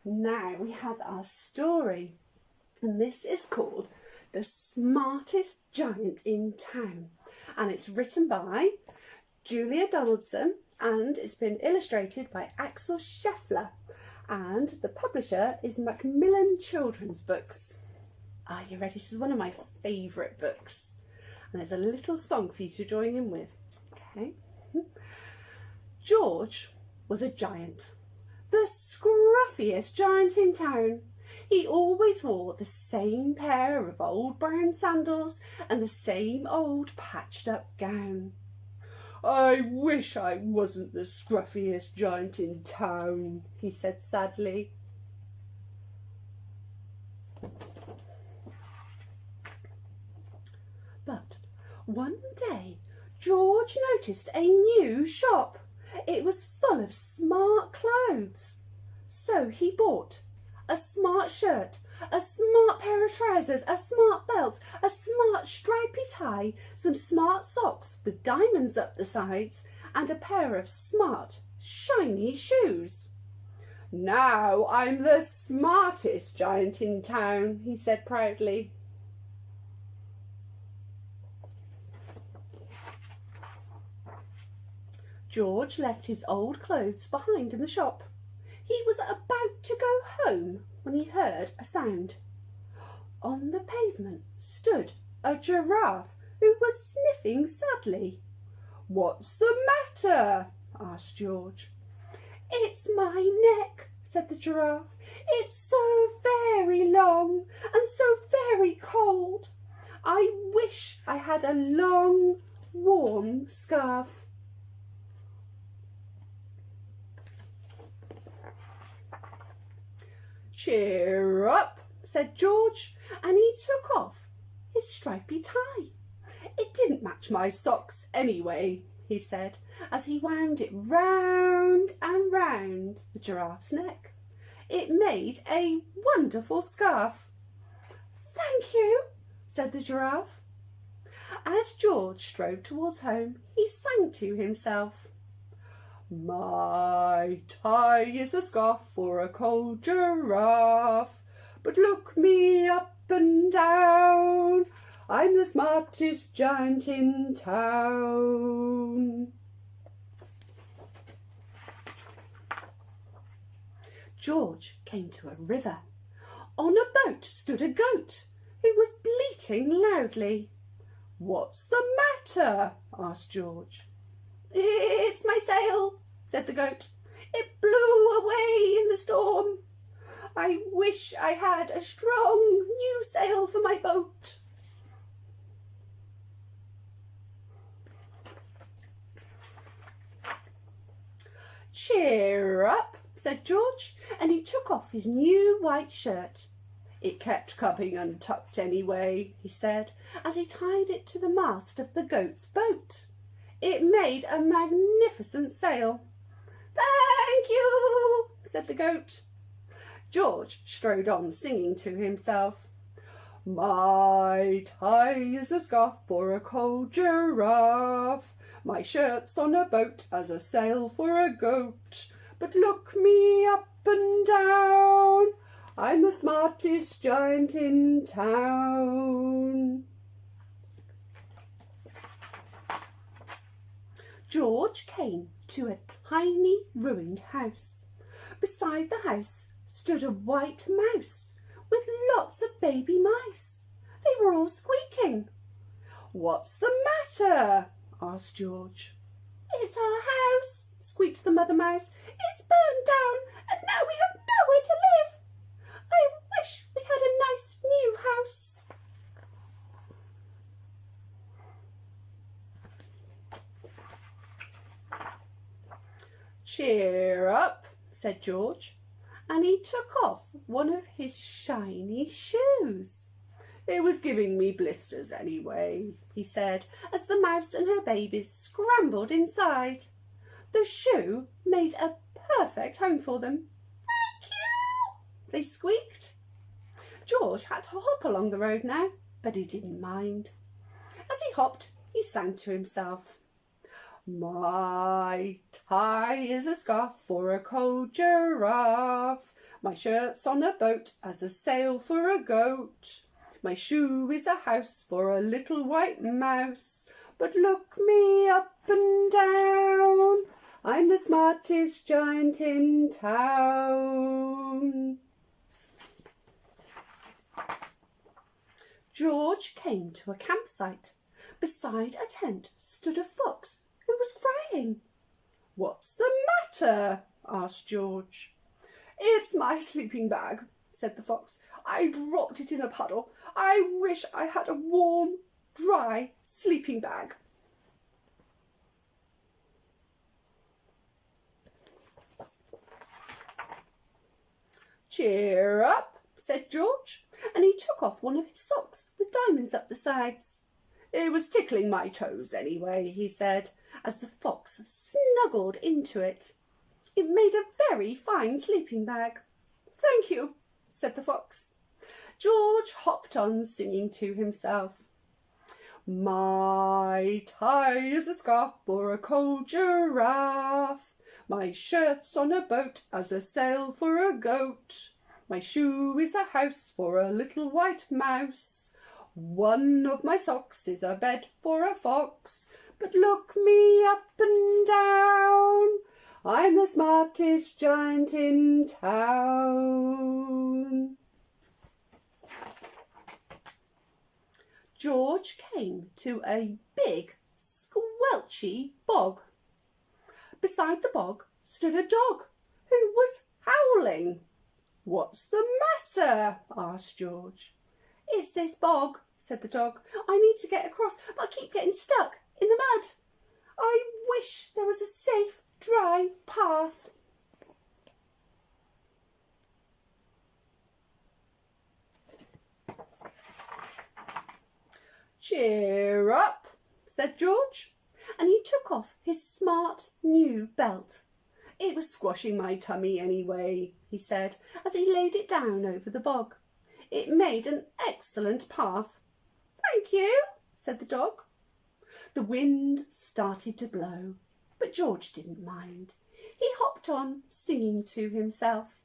Now we have our story, and this is called The Smartest Giant in Town, and it's written by Julia Donaldson and it's been illustrated by Axel Scheffler, and the publisher is Macmillan Children's Books. Are you ready? This is one of my favourite books, and there's a little song for you to join in with. Okay. George was a giant, the scruffiest giant in town. He always wore the same pair of old brown sandals and the same old patched up gown. "I wish I wasn't the scruffiest giant in town," he said sadly. But one day George noticed a new shop. It was full of smart clothes. So he bought a smart shirt, a smart pair of trousers, a smart belt, a smart stripy tie, some smart socks with diamonds up the sides, and a pair of smart, shiny shoes. "Now I'm the smartest giant in town," he said proudly. George left his old clothes behind in the shop. He was about to go home when he heard a sound. On the pavement stood a giraffe who was sniffing sadly. "What's the matter?" asked George. "It's my neck," said the giraffe. "It's so very long and so very cold. I wish I had a long, warm scarf." "Cheer up," said George, and he took off his stripy tie. "It didn't match my socks anyway," he said, as he wound it round and round the giraffe's neck. It made a wonderful scarf. "Thank you," said the giraffe. As George strode towards home, he sang to himself. "My tie is a scarf for a cold giraffe, but look me up and down, I'm the smartest giant in town." George came to a river. On a boat stood a goat who was bleating loudly. "What's the matter?" asked George. "It's my sail," said the goat. "It blew away in the storm. I wish I had a strong new sail for my boat." "Cheer up," said George, and he took off his new white shirt. "It kept coming untucked anyway," he said, as he tied it to the mast of the goat's boat. It made a magnificent sail. "Thank you," said the goat. George strode on singing to himself. "My tie is a scarf for a cold giraffe, my shirt's on a boat as a sail for a goat, but look me up and down, I'm the smartest giant in town." George came to a tiny ruined house. Beside the house stood a white mouse with lots of baby mice. They were all squeaking. "What's the matter?" asked George. "It's our house," squeaked the mother mouse. "It's burned down and now we have nowhere to live. I wish we had a nice new house." "Cheer up," said George, and he took off one of his shiny shoes. "It was giving me blisters anyway," he said, as the mouse and her babies scrambled inside. The shoe made a perfect home for them. "Thank you," they squeaked. George had to hop along the road now, but he didn't mind. As he hopped, he sang to himself. My tie is a scarf for a cold giraffe. My shirt's on a boat as a sail for a goat. My shoe is a house for a little white mouse. But look me up and down, I'm the smartest giant in town. George came to a campsite. Beside a tent stood a fox who was crying. "What's the matter?" asked George. "It's my sleeping bag," said the fox. "I dropped it in a puddle. I wish I had a warm, dry sleeping bag." "Cheer up," said George, and he took off one of his socks with diamonds up the sides. "It was tickling my toes anyway," he said, as the fox snuggled into it. It made a very fine sleeping bag. "Thank you," said the fox. George hopped on singing to himself. My tie is a scarf for a cold giraffe. My shirt's on a boat as a sail for a goat. My shoe is a house for a little white mouse. One of my socks is a bed for a fox. But look me up and down, I'm the smartest giant in town. George came to a big, squelchy bog. Beside the bog stood a dog who was howling. "What's the matter?" asked George. "It's this bog," said the dog. "I need to get across, but I keep getting stuck in the mud. I wish there was a safe, dry path." "Cheer up," said George, and he took off his smart new belt. "It was squashing my tummy anyway," he said, as he laid it down over the bog. "It made an excellent path." "Thank you," said the dog. The wind started to blow, but George didn't mind. He hopped on, singing to himself.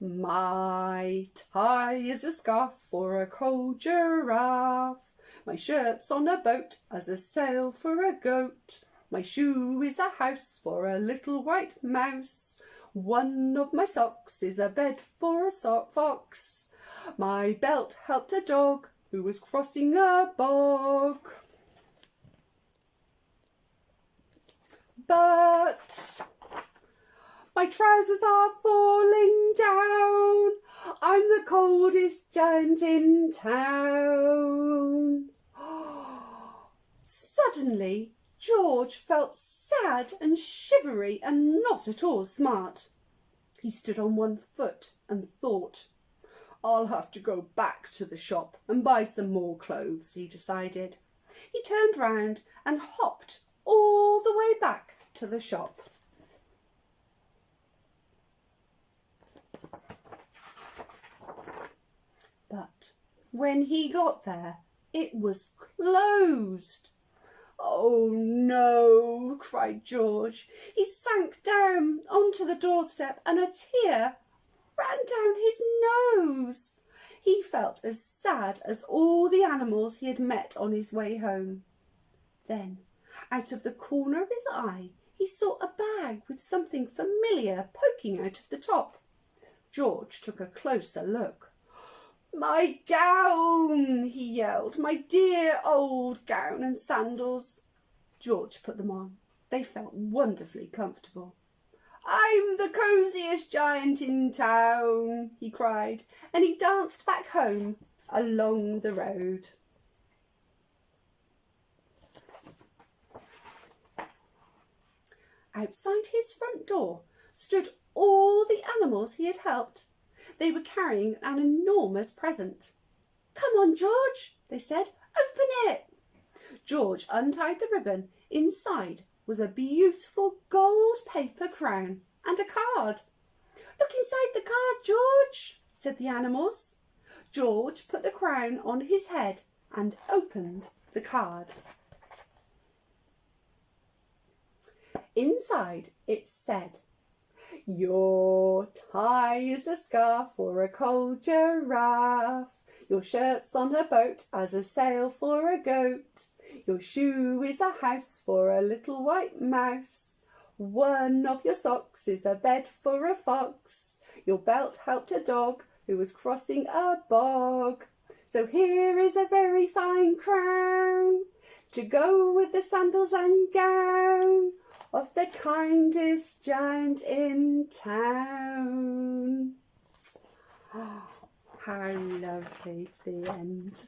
My tie is a scarf for a cold giraffe. My shirt's on a boat as a sail for a goat. My shoe is a house for a little white mouse. One of my socks is a bed for a fox. My belt helped a dog who was crossing a bog. But my trousers are falling down. I'm the coldest giant in town. Suddenly, George felt sad and shivery and not at all smart. He stood on one foot and thought. "I'll have to go back to the shop and buy some more clothes," he decided. He turned round and hopped all the way back to the shop. But when he got there, it was closed. "Oh no," cried George. He sank down onto the doorstep and a tear ran down his nose. He felt as sad as all the animals he had met on his way home. Then, out of the corner of his eye, he saw a bag with something familiar poking out of the top. George took a closer look. "My gown!" he yelled. "My dear old gown and sandals." George put them on. They felt wonderfully comfortable. "I'm the cosiest giant in town," he cried, and he danced back home along the road. Outside his front door stood all the animals he had helped. They were carrying an enormous present. "Come on, George," they said. "Open it." George untied the ribbon. Inside was a beautiful gold paper crown and a card. "Look inside the card, George," said the animals. George put the crown on his head and opened the card. Inside it said, your tie is a scarf for a cold giraffe. Your shirt's on a boat as a sail for a goat. Your shoe is a house for a little white mouse. One of your socks is a bed for a fox. Your belt helped a dog who was crossing a bog. So here is a very fine crown to go with the sandals and gown of the kindest giant in town. Oh, how lovely, to the end.